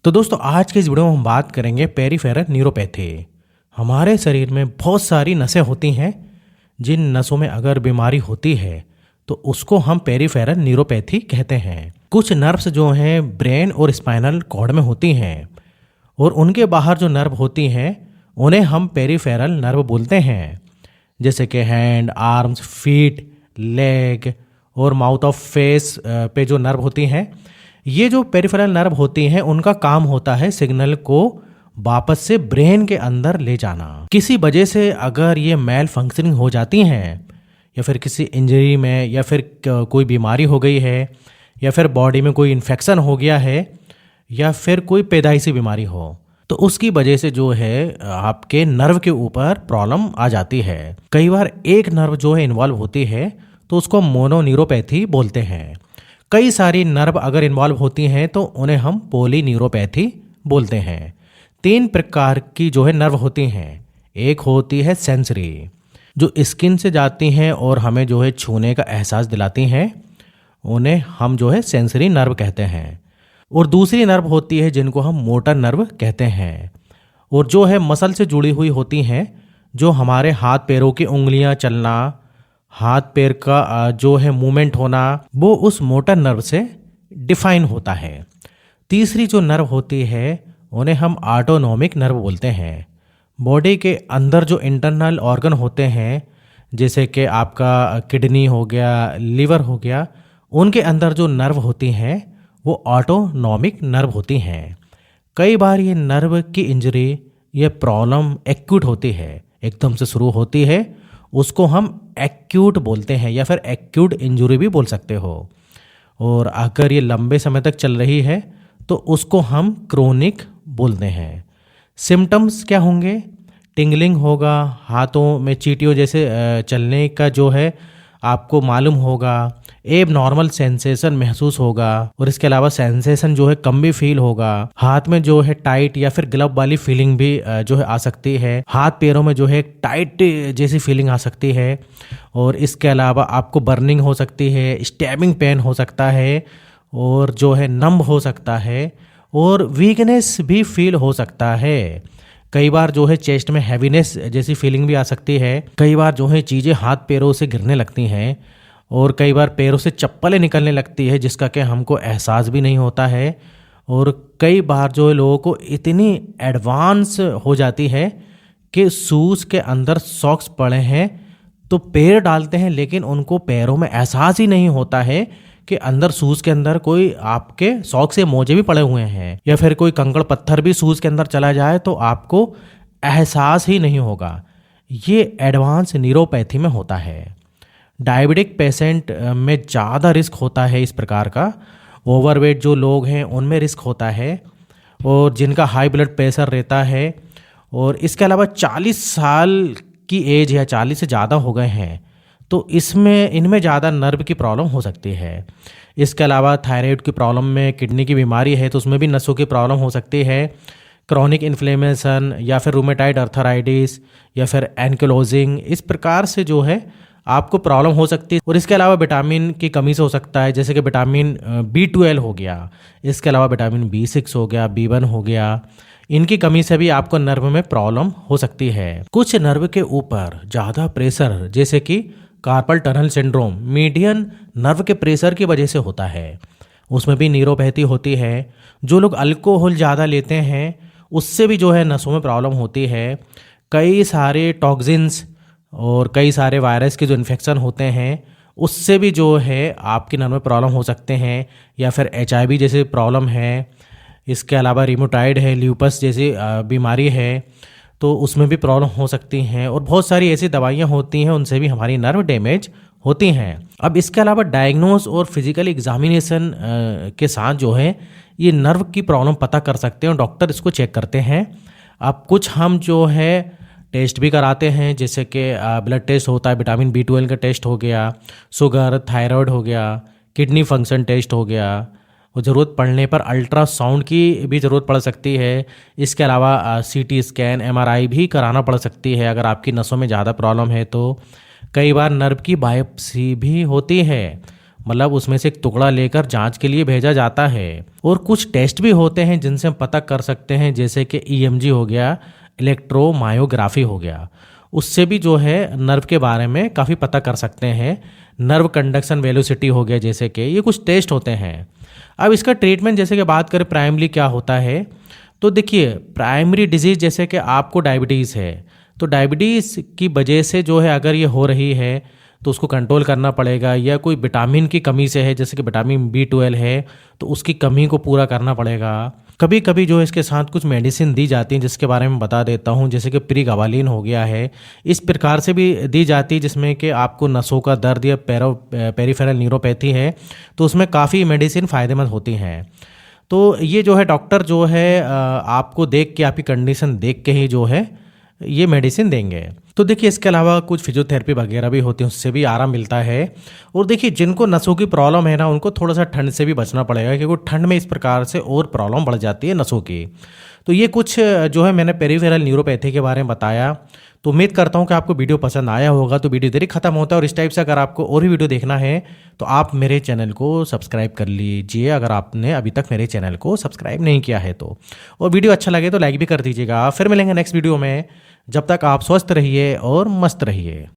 तो दोस्तों आज के इस वीडियो में हम बात करेंगे पेरिफेरल न्यूरोपैथी। हमारे शरीर में बहुत सारी नसें होती हैं। जिन नसों में अगर बीमारी होती है तो उसको हम पेरिफेरल न्यूरोपैथी कहते हैं। कुछ नर्व्स जो हैं ब्रेन और स्पाइनल कॉर्ड में होती हैं और उनके बाहर जो नर्व होती हैं उन्हें हम पेरिफेरल नर्व बोलते हैं। जैसे कि हैंड, आर्म्स, फीट, लेग और माउथ ऑफ फेस पे जो नर्व होती हैं, ये जो पेरिफेरल नर्व होती हैं उनका काम होता है सिग्नल को वापस से ब्रेन के अंदर ले जाना। किसी वजह से अगर ये मेल फंक्शनिंग हो जाती हैं या फिर किसी इंजरी में या फिर कोई बीमारी हो गई है या फिर बॉडी में कोई इन्फेक्शन हो गया है या फिर कोई पैदाइशी बीमारी हो तो उसकी वजह से जो है आपके नर्व के ऊपर प्रॉब्लम आ जाती है। कई बार एक नर्व जो है इन्वॉल्व होती है तो उसको मोनोन्यूरोपैथी बोलते हैं। कई सारी नर्व अगर इन्वॉल्व होती हैं तो उन्हें हम पॉलीन्यूरोपैथी बोलते हैं। 3 प्रकार की जो है नर्व होती हैं। एक होती है सेंसरी, जो स्किन से जाती हैं और हमें जो है छूने का एहसास दिलाती हैं, उन्हें हम जो है सेंसरी नर्व कहते हैं। और दूसरी नर्व होती है जिनको हम मोटर नर्व कहते हैं और जो है मसल से जुड़ी हुई होती हैं, जो हमारे हाथ पैरों की उंगलियां चलना, हाथ पैर का जो है मूवमेंट होना, वो उस मोटर नर्व से डिफाइन होता है। तीसरी जो नर्व होती है उन्हें हम ऑटोनॉमिक नर्व बोलते हैं। बॉडी के अंदर जो इंटरनल ऑर्गन होते हैं, जैसे कि आपका किडनी हो गया, लीवर हो गया, उनके अंदर जो नर्व होती हैं वो ऑटोनॉमिक नर्व होती हैं। कई बार ये नर्व की इंजरी, ये प्रॉब्लम एक्यूट होती है, एकदम से शुरू होती है, उसको हम एक्यूट बोलते हैं या फिर एक्यूट इंजरी भी बोल सकते हो। और अगर ये लंबे समय तक चल रही है तो उसको हम क्रोनिक बोलते हैं। सिम्टम्स क्या होंगे? टिंगलिंग होगा, हाथों में चींटियों जैसे चलने का जो है आपको मालूम होगा, एब नॉर्मल सेंसेशन महसूस होगा और इसके अलावा सेंसेशन जो है कम भी फील होगा। हाथ में जो है टाइट या फिर ग्लव वाली फीलिंग भी जो है आ सकती है। हाथ पैरों में जो है टाइट जैसी फीलिंग आ सकती है और इसके अलावा आपको बर्निंग हो सकती है, स्टैबिंग पेन हो सकता है और जो है नंब हो सकता है और वीकनेस भी फील हो सकता है। कई बार जो है चेस्ट में हैवीनेस जैसी फीलिंग भी आ सकती है। कई बार जो है चीज़ें हाथ पैरों से गिरने लगती हैं और कई बार पैरों से चप्पलें निकलने लगती है जिसका कि हमको एहसास भी नहीं होता है। और कई बार जो है लोगों को इतनी एडवांस हो जाती है कि शूज़ के अंदर सॉक्स पड़े हैं तो पैर डालते हैं लेकिन उनको पैरों में एहसास ही नहीं होता है कि अंदर शूज़ के अंदर कोई आपके सॉक्स या मोजे भी पड़े हुए हैं, या फिर कोई कंकड़ पत्थर भी शूज़ के अंदर चला जाए तो आपको एहसास ही नहीं होगा। ये एडवांस न्यूरोपैथी में होता है। डायबिटिक पेशेंट में ज़्यादा रिस्क होता है इस प्रकार का। ओवरवेट जो लोग हैं उनमें रिस्क होता है और जिनका हाई ब्लड प्रेशर रहता है और इसके अलावा 40 साल की एज या 40 से ज़्यादा हो गए हैं तो इनमें ज़्यादा नर्व की प्रॉब्लम हो सकती है। इसके अलावा थायराइड की प्रॉब्लम में, किडनी की बीमारी है तो उसमें भी नसों की प्रॉब्लम हो सकती है। क्रॉनिक इन्फ्लेमेशन या फिर रूमेटाइड अर्थराइटिस या फिर एंकिलोजिंग, इस प्रकार से जो है आपको प्रॉब्लम हो सकती है। और इसके अलावा विटामिन की कमी से हो सकता है, जैसे कि विटामिन B12 हो गया, इसके अलावा विटामिन B6 हो गया, B1 हो गया, इनकी कमी से भी आपको नर्व में प्रॉब्लम हो सकती है। कुछ नर्व के ऊपर ज़्यादा प्रेशर, जैसे कि carpal tunnel syndrome, median nerve के प्रेशर की वजह से होता है, उसमें भी न्यूरोपैथी होती है। जो लोग अल्कोहल ज़्यादा लेते हैं उससे भी जो है नसों में प्रॉब्लम होती है। कई सारे टॉक्सिन्स और कई सारे वायरस के जो इन्फेक्शन होते हैं उससे भी जो है आपकी नर्व में प्रॉब्लम हो सकते हैं, या फिर HIV जैसे प्रॉब्लम है। इसके अलावा रिमोटाइड है, ल्यूपस जैसी बीमारी है तो उसमें भी प्रॉब्लम हो सकती हैं। और बहुत सारी ऐसी दवाइयाँ होती हैं उनसे भी हमारी नर्व डैमेज होती हैं। अब इसके अलावा डायग्नोस और फिजिकल एग्जामिनेशन के साथ जो है ये नर्व की प्रॉब्लम पता कर सकते हैं और डॉक्टर इसको चेक करते हैं। अब कुछ हम जो है टेस्ट भी कराते हैं, जैसे कि ब्लड टेस्ट होता है, विटामिन B12 का टेस्ट हो गया, शुगर, थायराइड हो गया, किडनी फंक्शन टेस्ट हो गया और ज़रूरत पड़ने पर अल्ट्रासाउंड की भी ज़रूरत पड़ सकती है। इसके अलावा CT स्कैन, MRI भी कराना पड़ सकती है अगर आपकी नसों में ज़्यादा प्रॉब्लम है तो। कई बार नर्व की बायोप्सी भी होती है मतलब उसमें से एक टुकड़ा लेकर जांच के लिए भेजा जाता है। और कुछ टेस्ट भी होते हैं जिनसे हम पता कर सकते हैं, जैसे कि ईएमजी हो गया, इलेक्ट्रोमायोग्राफी हो गया। उससे भी जो है नर्व के बारे में काफ़ी पता कर सकते हैं। नर्व कंडक्शन वेलोसिटी हो गया, जैसे कि ये कुछ टेस्ट होते हैं। अब इसका ट्रीटमेंट जैसे कि बात करें प्राइमरी क्या होता है, तो देखिए प्राइमरी डिजीज़ जैसे कि आपको डायबिटीज़ है, तो डायबिटीज़ की वजह से जो है अगर ये हो रही है तो उसको कंट्रोल करना पड़ेगा, या कोई विटामिन की कमी से है जैसे कि विटामिन B12 है तो उसकी कमी को पूरा करना पड़ेगा। कभी कभी जो है इसके साथ कुछ मेडिसिन दी जाती हैं जिसके बारे में बता देता हूँ, जैसे कि प्रीगाबालिन हो गया है, इस प्रकार से भी दी जाती है जिसमें कि आपको नसों का दर्द या पेरीफेरल न्यूरोपैथी है तो उसमें काफ़ी मेडिसिन फ़ायदेमंद होती हैं। तो ये जो है डॉक्टर जो है आपको देख के, आपकी कंडीशन देख के ही जो है ये मेडिसिन देंगे। तो देखिए इसके अलावा कुछ फिजियोथेरेपी वगैरह भी होती है, उससे भी आराम मिलता है। और देखिए जिनको नसों की प्रॉब्लम है ना, उनको थोड़ा सा ठंड से भी बचना पड़ेगा, क्योंकि ठंड में इस प्रकार से और प्रॉब्लम बढ़ जाती है नसों की। तो ये कुछ जो है मैंने पेरीफेरल न्यूरोपैथी के बारे में बताया। तो उम्मीद करता हूँ कि आपको वीडियो पसंद आया होगा। तो वीडियो इधर ही खत्म होता है, और इस टाइप से अगर आपको और भी वीडियो देखना है तो आप मेरे चैनल को सब्सक्राइब कर लीजिए, अगर आपने अभी तक मेरे चैनल को सब्सक्राइब नहीं किया है तो। और वीडियो अच्छा लगे तो लाइक भी कर दीजिएगा। फिर मिलेंगे नेक्स्ट वीडियो में, जब तक आप स्वस्थ रहिए और मस्त रहिए।